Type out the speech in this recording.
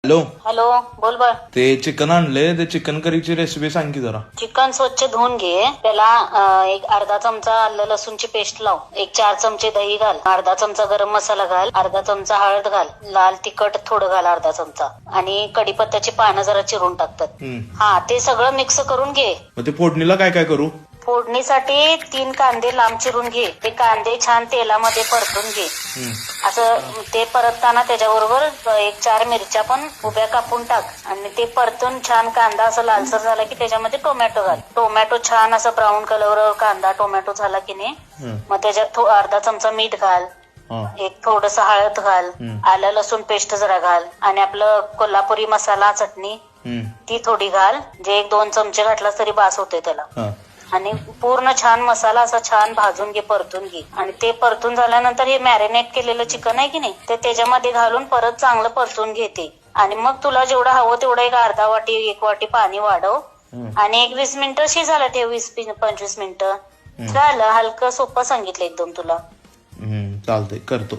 Hello hello, बोल बर. ते चिकन आणले, ते चिकन करीची रेसिपी सांग की जरा. चिकन स्वच्छ धुवून घे. त्याला एक अर्धा चमचा आलं लसूणची पेस्ट लाव. एक 4 चमचे दही घाल. अर्धा चमचा गरम मसाला घाल. अर्धा चमचा हळद घाल. लाल तिखट थोडं घाल, अर्धा चमचा. आणि कढीपत्त्याची पानं जरा चिरून टाकतात. हा, ते सगळं मिक्स करून घे. मग ते फोडणीला काय काय करू? फोडणीसाठी 3 कांदे लांब चिरून घे. ते कांदे छान तेलामध्ये परतून घे. असं ते परतताना त्याच्याबरोबर एक 4 मिरच्या पण उभ्या कापून टाक. आणि ते परतून छान कांदा असं लालसर झाला की त्याच्यामध्ये टोमॅटो घाल. टोमॅटो छान असं ब्राऊन कलर कांदा टोमॅटो झाला की नाही, मग त्याच्यात अर्धा चमचा मीठ घाल. एक थोडस हळद घाल. आलं लसूण पेस्ट जरा घाल. आणि आपलं कोल्हापुरी मसाला चटणी ती थोडी घाल. जे 1-2 चमचे घातलास तरी बास होते त्याला. आणि पूर्ण छान मसाला असा छान भाजून घे, परतून घे. आणि ते परतून झाल्यानंतर हे मॅरिनेट केलेलं चिकन आहे की नाही, ते त्याच्यामध्ये घालून परत चांगलं परतून घेते. आणि मग तुला जेवढं हवं तेवढं एक अर्धा वाटी 1 वाटी पाणी वाढव. आणि एक 20 मिनिटं शिजायला ठेव. 20-25 मिनिटं झालं. हलकं सोपं सांगितलं एकदम तुला. चालतंय, करतो.